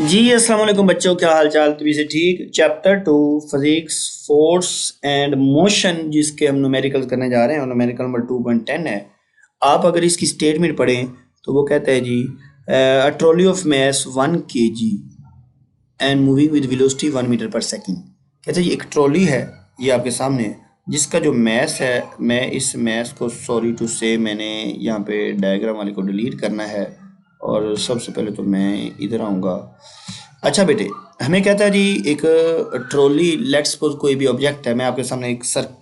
जी अस्सलाम वालेकुम बच्चों, क्या हाल चाल? तभी से ठीक। Chapter 2 physics force and motion, जिसके हम न्यूमेरिकल्स करने जा रहे हैं और न्यूमेरिकल नंबर 2.10 है। आप अगर इसकी स्टेटमेंट पढ़ें तो वो कहता है जी a trolley of mass 1 kg and moving with velocity 1 metre पर सेकेंड। कहते हैं जी एक ट्रॉली है, ये आपके सामने है, जिसका जो मैस है, मैं इस मैस को सॉरी टू से मैंने यहाँ पे डायग्राम वाले को डिलीट करना है। और सबसे पहले तो मैं इधर आऊँगा। अच्छा बेटे, हमें कहता है जी एक ट्रॉली, लेट्स सपोज कोई भी ऑब्जेक्ट है, मैं आपके सामने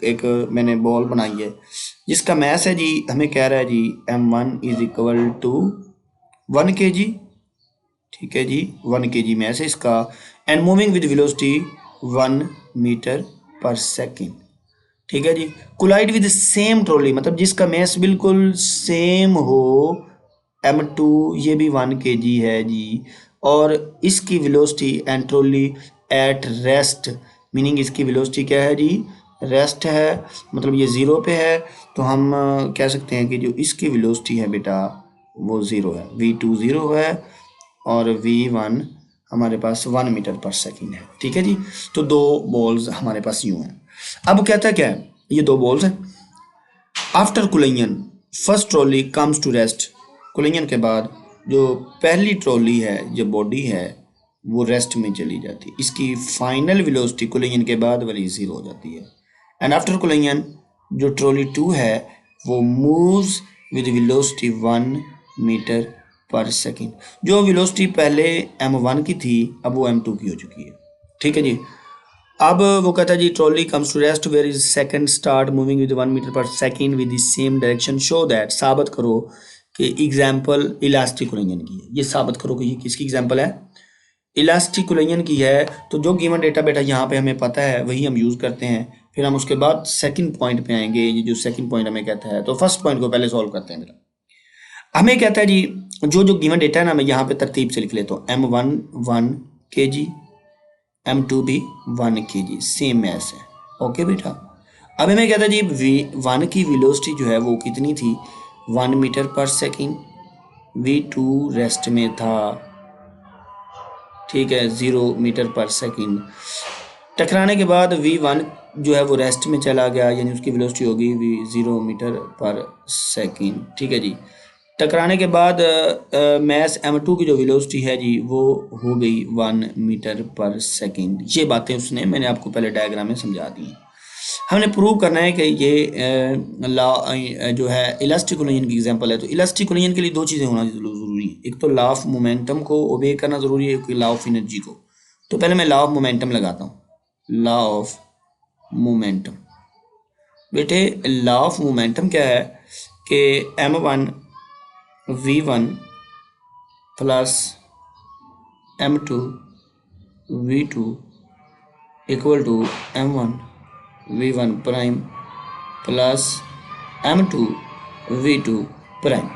एक मैंने बॉल बनाई है जिसका मैस है जी, हमें कह रहा है जी m1 is equal to 1 kg। ठीक है जी, 1 kg मैस है इसका, and moving with velocity 1 metre पर सेकेंड। ठीक है जी। कोलाइड विद सेम ट्रॉली, मतलब जिसका मैस बिल्कुल सेम हो, m2, ये भी 1 kg है जी, और इसकी velocity and trolley at rest, meaning इसकी वेलोसिटी क्या है जी, रेस्ट है, मतलब ये ज़ीरो पे है। तो हम कह सकते हैं कि जो इसकी वेलोसिटी है बेटा वो ज़ीरो है, v2 ज़ीरो है और v1 हमारे पास 1 मीटर पर सेकेंड है। ठीक है जी। तो दो बॉल्स हमारे पास यूँ हैं। अब कहता है क्या है, ये दो बॉल्स हैं। After collision first trolley comes to rest, collision के बाद जो पहली ट्रॉली है, जो बॉडी है, वो रेस्ट में चली जाती है। इसकी फाइनल वेलोसिटी कुलैयन के बाद वाली ज़ीरो हो जाती है। एंड आफ्टर कुलैयन जो ट्रॉली 2 है वो मूव्स विद वेलोसिटी 1 मीटर पर सेकेंड। जो वेलोसिटी पहले m1 की थी अब वो m2 की हो चुकी है। ठीक है जी। अब वो कहता है जी trolley comes to rest where is second start moving with 1 metre पर second with the same direction, show that, साबित करो कि एग्जाम्पल इलास्टिक कुलैयन की है। ये साबित करो कि ये किसकी एग्जाम्पल है, इलास्टिक कुलैयन की है। तो जो गिवन डेटा बेटा यहाँ पे हमें पता है वही हम यूज़ करते हैं, फिर हम उसके बाद सेकंड पॉइंट पे आएंगे। ये जो सेकंड पॉइंट हमें कहता है, तो फर्स्ट पॉइंट को पहले सॉल्व करते हैं बेटा। हमें कहता है जी जो गिवन डेटा है ना, मैं यहाँ पे तरतीब से लिख लेता हूँ। m1 1 kg, m2 भी 1 kg, सेम मैस है। ओके बेटा। अब हमें कहता है जी v1 की वेलोसिटी जो है वो कितनी थी, 1 मीटर पर सेकेंड, v2 रेस्ट में था, ठीक है, 0 मीटर पर सेकेंड। टकराने के बाद v1 जो है वो रेस्ट में चला गया, यानी उसकी वेलोसिटी होगी v 0 मीटर पर सेकेंड। ठीक है जी। टकराने के बाद मैस m2 की जो वेलोसिटी है जी वो हो गई 1 मीटर पर सेकेंड। ये बातें उसने, मैंने आपको पहले डायग्राम में समझा दी। हमने प्रूव करना है कि ये लॉ जो है इलास्टिक कुलैयन की एग्जांपल है। तो इलास्टिक कुलैयन के लिए दो चीज़ें होना ज़रूरी है, एक तो लॉ ऑफ मोमेंटम को ओबे करना ज़रूरी है, एक लॉ ऑफ एनर्जी को। तो पहले मैं लॉ ऑफ मोमेंटम लगाता हूँ। लॉ ऑफ मोमेंटम, बेटे लॉ ऑफ मोमेंटम क्या है कि m1 v1 plus m2 v2 equal to m1 v1 prime plus m2 v2 prime.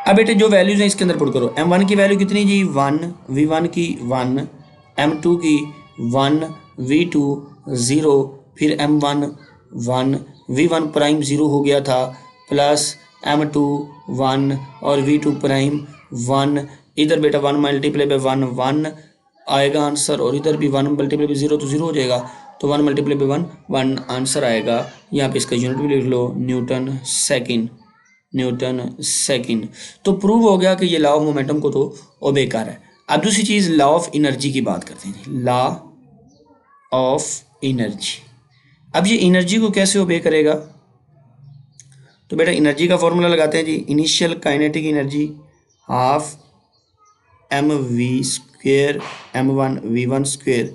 अब बेटे जो वैल्यूज हैं इसके अंदर पुट करो। m1 की वैल्यू कितनी जी 1, v1 की 1, m2 की 1, v2 0, फिर m1 1, v1 प्राइम 0 हो गया था, प्लस m2 1 और v2 प्राइम 1। इधर बेटा 1 मल्टीप्लाई बाय 1 1 आएगा आंसर, और इधर भी 1 मल्टीप्लाई बाय 0 तो 0 हो जाएगा, तो 1 मल्टीप्लाई बाय 1 1 आंसर आएगा। यहाँ पे इसका यूनिट भी लिख लो, न्यूटन सेकेंड, न्यूटन सेकेंड। तो प्रूव हो गया कि ये लॉ ऑफ मोमेंटम को तो ओबे कर है। अब दूसरी चीज़ लॉ ऑफ एनर्जी की बात करते हैं। लॉ ऑफ एनर्जी, अब ये एनर्जी को कैसे ओबे करेगा, तो बेटा एनर्जी का फॉर्मूला लगाते हैं जी। Initial kinetic energy half M V square m1 v1 square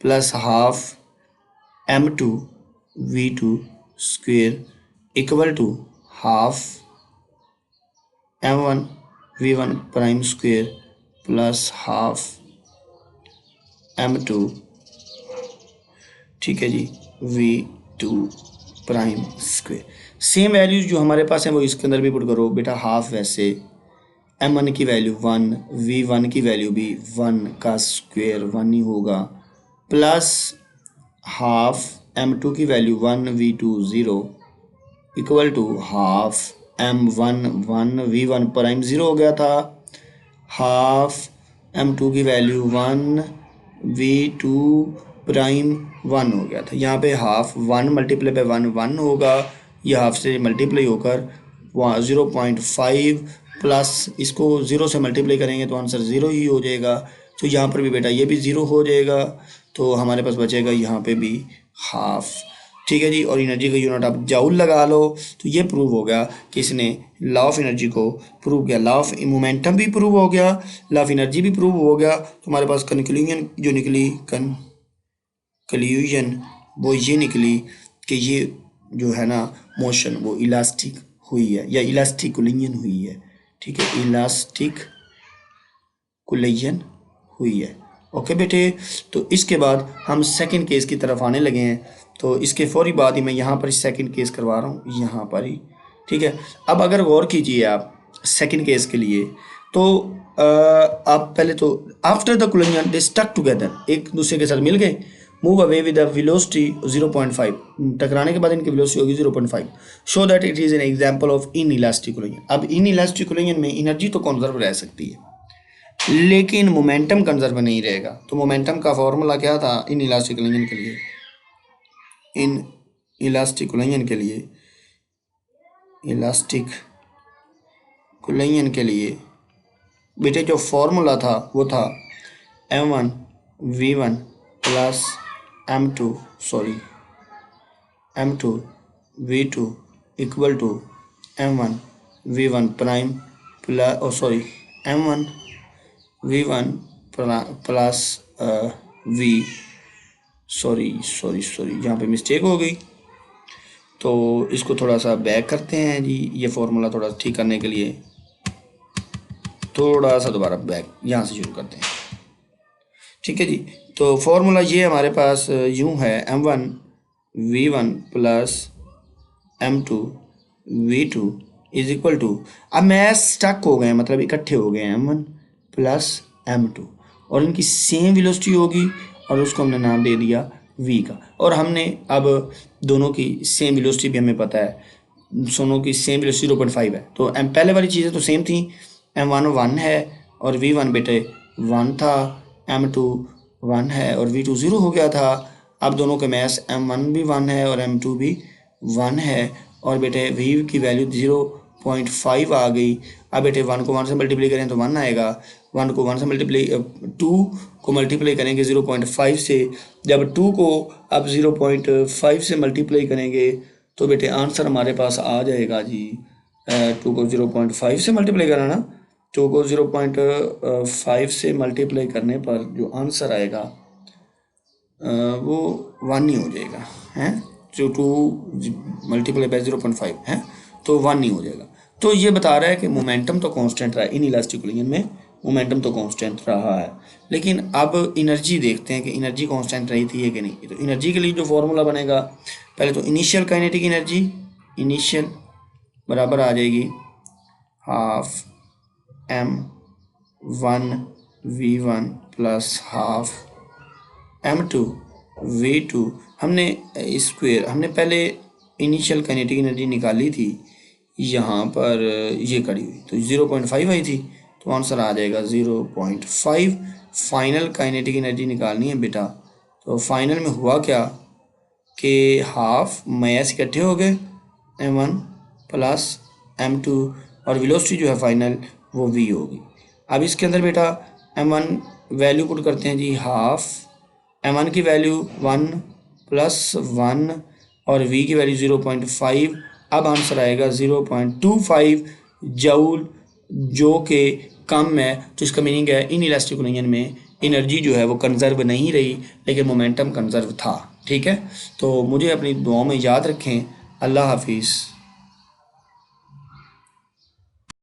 plus half m2 v2 square equal to half m1 v1 prime square plus half m2, ठीक है जी, v2 prime square. Same values जो हमारे पास हैं वो इसके अंदर भी पुट करो बेटा। हाफ वैसे m1 की वैल्यू 1, v1 की वैल्यू भी 1 का स्क्वेयर 1 ही होगा, प्लस हाफ m2 की value 1, v2 0 equal to half m1 1 v1 prime 0 हो गया था, हाफ m2 की वैल्यू 1, v2 प्राइम 1 हो गया था। यहाँ पे हाफ 1 मल्टीप्लाई बाय 1 1 होगा, ये हाफ से मल्टीप्लाई होकर 0.5 प्लस इसको 0 से मल्टीप्लाई करेंगे तो आंसर 0 ही हो जाएगा। तो यहाँ पर भी बेटा ये भी 0 हो जाएगा, तो हमारे पास बचेगा यहाँ पे भी हाफ। ठीक है जी, और एनर्जी का यूनिट आप जाउल लगा लो। तो ये प्रूव हो गया कि इसने लॉ ऑफ एनर्जी को प्रूव किया, लॉ ऑफ मोमेंटम भी प्रूव हो गया, लॉ ऑफ एनर्जी भी प्रूव हो गया। तो हमारे पास कंक्लूजन जो निकली, कंक्लूजन वो ये निकली कि ये जो है ना मोशन वो इलास्टिक हुई है या इलास्टिक कुलियन हुई है। ठीक है, इलास्टिक कुलियन हुई है। ओके बेटे, तो इसके बाद हम सेकंड केस की तरफ आने लगे हैं। तो इसके फौरी बाद ही मैं यहाँ पर सेकंड केस करवा रहा हूँ, यहाँ पर ही। ठीक है, अब अगर गौर कीजिए आप सेकंड केस के लिए, तो आप पहले तो after the collision they stuck together, एक दूसरे के साथ मिल गए, move away with the velocity 0.5, टकराने के बाद इनकी वेलोसिटी होगी 0.5, show that it is an example of inelastic collision. अब इन इलास्टिक कुलियन में एनर्जी तो कंजर्व रह सकती है लेकिन मोमेंटम कंजर्व नहीं रहेगा। तो मोमेंटम का फॉर्मूला क्या था इन इलास्टिक कुलियन के लिए? इन इलास्टिक कुलियन के लिए, इलास्टिक कुलियन के लिए बेटे जो फॉर्मूला था वो था m1 v1 plus m2 v2 equal to m1 v1 prime plus m1 v1 plus v sorry यहाँ पे मिस्टेक हो गई, तो इसको थोड़ा सा बैक करते हैं जी। ये फॉर्मूला थोड़ा ठीक करने के लिए थोड़ा सा दोबारा बैक यहाँ से शुरू करते हैं। ठीक है जी, तो फॉर्मूला ये हमारे पास यूँ है m1 v1 plus m2 v2 is equal to, अब मैं स्टक हो गए मतलब इकट्ठे हो गए m1 प्लस m2 और इनकी सेम वेलोसिटी होगी और उसको हमने नाम दे दिया v का। और हमने अब दोनों की सेम वेलोसिटी भी हमें पता है, दोनों की सेम वेलोसिटी 0.5 है। तो पहले वाली चीज़ें तो सेम थी, m1 1 है और v1 बेटे 1 था, m2 1 है और v2 0 हो गया था। अब दोनों के मैस m1 भी 1 है और m2 भी 1 है और बेटे v की वैल्यू 0.5 आ गई। अब बेटे 1 को 1 से मल्टीप्लाई करें तो 1 आएगा, 1 को 1 से मल्टीप्लाई 2 को मल्टीप्लाई करेंगे 0.5 से, जब 2 को अब 0.5 से मल्टीप्लाई करेंगे तो बेटे आंसर हमारे पास आ जाएगा जी 2 को 0.5 से मल्टीप्लाई करना ना, 2 को 0.5 से मल्टीप्लाई करने पर जो आंसर आएगा वो 1 ही हो जाएगा, हैं जो 2 मल्टीप्लाई बाय 0.5 है तो 1 ही हो जाएगा। तो ये बता रहा है कि मोमेंटम तो कांस्टेंट रहा है, इन इलास्टिक कुलियन में मोमेंटम तो कांस्टेंट रहा है। लेकिन अब एनर्जी देखते हैं कि एनर्जी कांस्टेंट रही थी कि नहीं। तो एनर्जी के लिए जो फॉर्मूला बनेगा, पहले तो इनिशियल काइनेटिक एनर्जी, इनिशियल बराबर आ जाएगी half m1 v1 plus half m2 v2। हमने स्क्वायर, हमने पहले इनिशियल काइनेटिक एनर्जी निकाली थी, यहाँ पर ये कड़ी हुई तो 0.5 आई थी, तो आंसर आ जाएगा 0.5। फाइनल काइनेटिक एनर्जी निकालनी है बेटा, तो फाइनल में हुआ क्या कि हाफ मैस इकट्ठे हो गए m1 प्लस m2 और वेलोसिटी जो है फाइनल वो v होगी। अब इसके अंदर बेटा m1 वैल्यू पुट करते हैं जी, हाफ m1 की वैल्यू 1 प्लस 1 और v की वैल्यू 0.5। अब आंसर आएगा 0.25 जूल, जो कि कम है। तो इसका मीनिंग है इन इलास्टिक कुलियन में एनर्जी जो है वो कंजर्व नहीं रही लेकिन मोमेंटम कंजर्व था। ठीक है, तो मुझे अपनी दुआओं में याद रखें। अल्लाह हाफिज़।